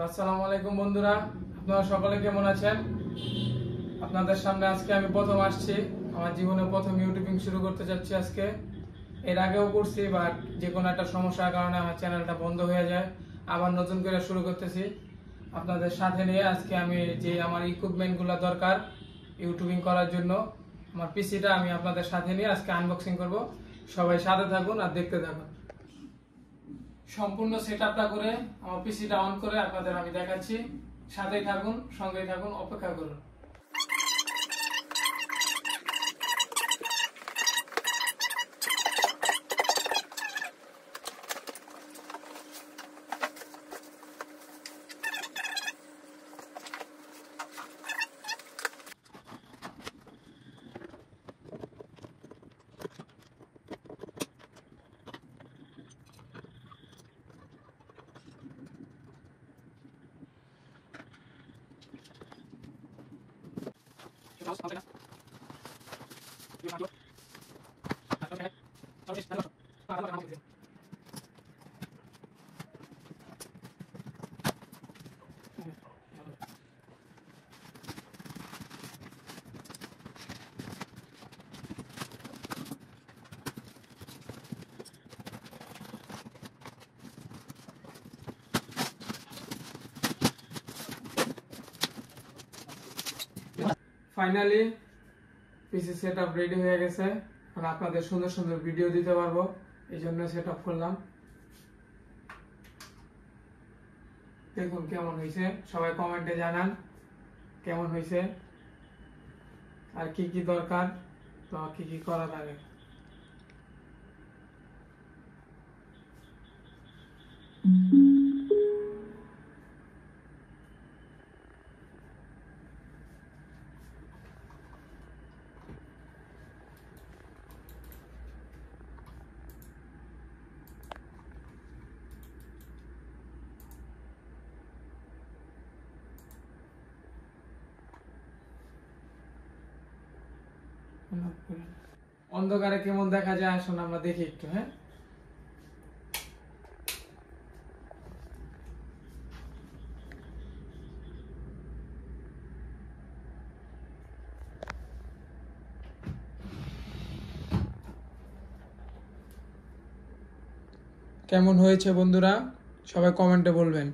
আসসালামু আলাইকুম বন্ধুরা, আপনারা সকলে কেমন আছেন? আপনাদের সামনে আজকে আমি প্রথম আসছি, আমার জীবনে প্রথম ইউটিউবিং শুরু করতে যাচ্ছি আজকে। এর আগেও করছি, বাট যে কোনো একটা সমস্যার কারণে আমার চ্যানেলটা বন্ধ হয়ে যায়, আবার নতুন করে শুরু করতেছি। আপনাদের সাথে নিয়ে আজকে আমি যে আমার ইকুইপমেন্টগুলো দরকার ইউটিউবিং করার জন্য, আমার পিসিটা আমি আপনাদের সাথে নিয়ে আজকে আনবক্সিং করব। সবাই সাথে থাকুন আর দেখতে থাকুন। সম্পূর্ণ সেটআপটা করে আমার পিসিটা অন করে আপনাদের আমি দেখাচ্ছি। সাথেই থাকুন, সঙ্গেই থাকুন, অপেক্ষা করুন। ফাইনালি পিসি সেটআপ রেডি হয়ে গেছে। আর আপনাদের সুন্দর সুন্দর ভিডিও দিতে পারবো, এই জন্য সেটআপ করলাম। দেখুন কেমন হয়েছে, সবাই কমেন্টে জানান কেমন হয়েছে আর কি কি দরকার, তো কি কি করা লাগে। অন্ধকারে কেমন দেখা যায় আসুন আমরা দেখি একটু। হ্যাঁ, কেমন হয়েছে বন্ধুরা সবাই কমেন্টে বলবেন।